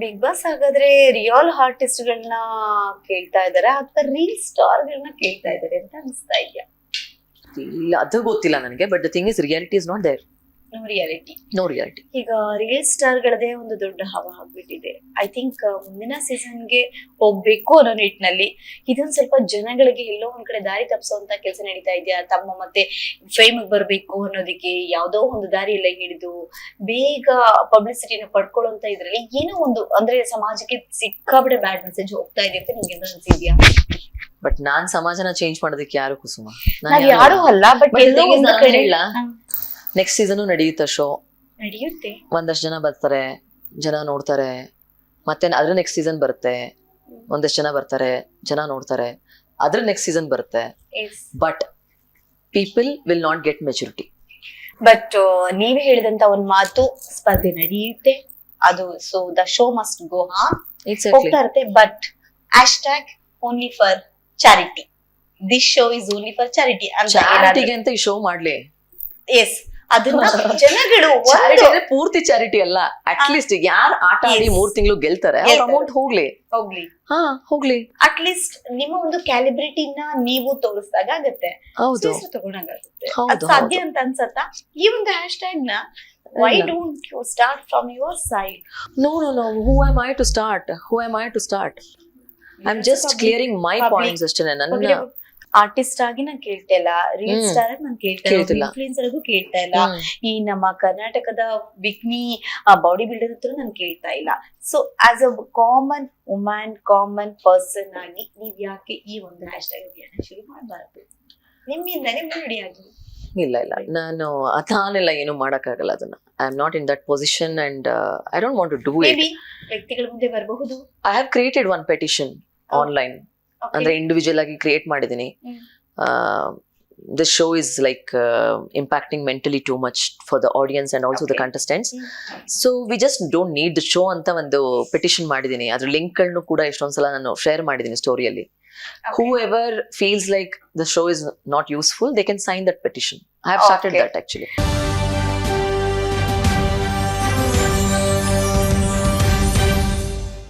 Big boss ಹಾಗಾದ್ರೆ real artist ಗಳನ್ನ ಕೇಳ್ತಾ ಇದಾರೆ ಅಥವಾ ರೀಲ್ ಸ್ಟಾರ್ ಗಳನ್ನ ಕೇಳ್ತಾ ಇದಾರೆ ಅಂತ ಅನ್ಸ್ತಾ ಇದೆಯಾ? ಇಲ್ಲ, ಅದು ಗೊತ್ತಿಲ್ಲ ನನಗೆ. But the thing is reality is not there. No reality. No reality. ಈಗ ರಿಯಲ್ ಸ್ಟಾರ್ ಗಳದೇ ಒಂದು ದೊಡ್ಡ ಹವಾ ಆಗ್ಬಿಟ್ಟಿದೆ. ಐ ಥಿಂಕ್ ಮುಂದಿನ ಸೀಸನ್ಗೆ ಹೋಗ್ಬೇಕು ಅನ್ನೋ ನಿಟ್ಟಿನಲ್ಲಿ ಇದೊಂದ್ ಸ್ವಲ್ಪ ಜನಗಳಿಗೆ ಎಲ್ಲೋ ಒಂದ್ ಕಡೆ ದಾರಿ ತಪ್ಪಿಸುವಂತ ಕೆಲಸ ನಡೀತಾ ಇದೆಯಾ? ತಮ್ಮ ಮತ್ತೆ ಫೇಮ್ ಬರ್ಬೇಕು ಅನ್ನೋದಕ್ಕೆ ಯಾವ್ದೋ ಒಂದು ದಾರಿ ಎಲ್ಲ ಹಿಡಿದು ಬೇಗ ಪಬ್ಲಿಸಿಟಿನ ಪಡ್ಕೊಳ್ಳುವಂತ ಇದ್ರಲ್ಲಿ ಏನೋ ಒಂದು ಅಂದ್ರೆ ಸಮಾಜಕ್ಕೆ ಸಿಕ್ಕಾಬಿಡೆ ಬ್ಯಾಡ್ ಮೆಸೇಜ್ ಹೋಗ್ತಾ ಇದೆ ಅಂತ ನಿಮ್ಗೆ ಅನ್ಸಿದ್ಯಾ? ಬಟ್ ನಾನ್ ಸಮಾಜನ ಚೇಂಜ್ ಮಾಡೋದಕ್ಕೆ ಯಾರು ಕುಸುಮ? ನಾವ್ ಯಾರು ಅಲ್ಲ. ಬಟ್ ಎಲ್ಲೋ ಒಂದು ಕಡೆ ನೆಕ್ಸ್ಟ್ ಸೀಸನ್ ನಡೆಯುತ್ತೆ ಶೋ. ನಡೆಯುತ್ತೆ. ಒಂದಷ್ಟು ಜನ ಬರ್ತಾರೆ, ಜನ ನೋಡ್ತಾರೆ. ಮತ್ತೆ ಅದ್ರ ನೆಕ್ಸ್ಟ್ ಸೀಸನ್ ಬರುತ್ತೆ, ಒಂದಷ್ಟು ಜನ ಬರ್ತಾರೆ, ಜನ ನೋಡ್ತಾರೆ. ಅದ್ರ ನೆಕ್ಸ್ಟ್ ಸೀಸನ್ ಬರುತ್ತೆ. But people will not get maturity. But ನೀವೇ ಹೇಳಿದಂತ ಒಂದ್ ಮಾತು, ಸ್ಪರ್ಧೆ ನಡೆಯುತ್ತೆ, ಅದು so the show must go ಹೋಗ್ತಾ ಇರುತ್ತೆ. But hashtag only for charity, this show is only for charity ಚಾರಿಟಿಗೆ ಅಂತ ಈ ಶೋ ಮಾಡ್ಲಿ. ಎಸ್, ಅದನ್ನ ಜನಗಳು ಚಾರಿಟಿ ಅಂದ್ರೆ ಪೂರ್ತಿ ಚಾರಿಟಿ ಅಲ್ಲ. ಅಟ್ ಲೀಸ್ಟ್ ಯಾರು ಆಟ ಆಡಿ 3 ತಿಂಗಳು ಗೆಲ್ತಾರೆ ಅವ್ರ ಅಮೌಂಟ್ ಹೋಗ್ಲಿ. ಹೋಗ್ಲಿ. ಅಟ್ ಲೀಸ್ಟ್ ನಿಮ್ಮ ಒಂದು ಕ್ಯಾಲಿಬ್ರಿಟಿನ ನೀವು ತೋರಿಸಿದಾಗ ಆಗತ್ತೆ, ಹೌದು ತಗೊಂಡಾಗುತ್ತೆ. ಸಾಧ್ಯ ಅಂತ ಅನ್ಸತ್ತಾ ಈ ಒಂದು ಹ್ಯಾಶ್ಟ್ಯಾಗ್ ನ? Why don't you start from your side? No. Who am I to start? I'm just clearing my points ಅಷ್ಟೇ. ನನ್ನ ಆರ್ಟಿಸ್ಟ್ ಆಗಿ ನಾನ್ ಕೇಳ್ತಾ ಇಲ್ಲ, ರೀಲ್ ಸ್ಟಾರ್ ಆಗಿ ನಾನ್ ಕೇಳ್ತಾ ಇಲ್ಲ, ಇನ್ಫ್ಲೂಯೆನ್ಸರ್ ಆಗೂ ಕೇಳ್ತಾ ಇಲ್ಲ, ಈ ನಮ್ಮ ಕರ್ನಾಟಕದ ಬಿಗ್ನಿ ಬಾಡಿ ಬಿಲ್ಡರ್ ಹತ್ರ ನಾನ್ ಕೇಳ್ತಾ ಇಲ್ಲ. So as a common woman, common person ಆಗಿ ನೀವ್ ಯಾಕೆ ಈ ಒಂದು ಹ್ಯಾಶ್ಟ್ಯಾಗ್ ಅಭಿಯಾನ ಶುರು ಮಾಡಬಾರ್ದು? ನಿಮ್ಮಿಂದಾನೇ ಮುನ್ನಡಿ ಆಗಿ. ಇಲ್ಲ, ನಾನು ಅದಾನೆಲ್ಲ ಏನು ಮಾಡಕ್ಕಾಗಲ್ಲ. ಅದನ್ನ I am not in that position and I don't want to do it. ವ್ಯಕ್ತಿಗಳ ಮುಂದೆ ಬರಬಹುದು. I have created one petition online. ಅಂದ್ರೆ ಇಂಡಿವಿಜುವಲ್ ಆಗಿ ಕ್ರಿಯೇಟ್ ಮಾಡಿದೀನಿ. This show is like impacting mentally too much for the audience and also the contestants. So we just don't need the show ಅಂತ ಒಂದು petition ಮಾಡಿದೀನಿ. ಅದ್ರ link ಗಳನ್ನು ಕೂಡ ಎಷ್ಟೊಂದ್ಸಲ ನಾನು ಶೇರ್ ಮಾಡಿದೀನಿ ಸ್ಟೋರಿಯಲ್ಲಿ. Whoever feels like the show is not useful, they can sign that petition. I have started that actually.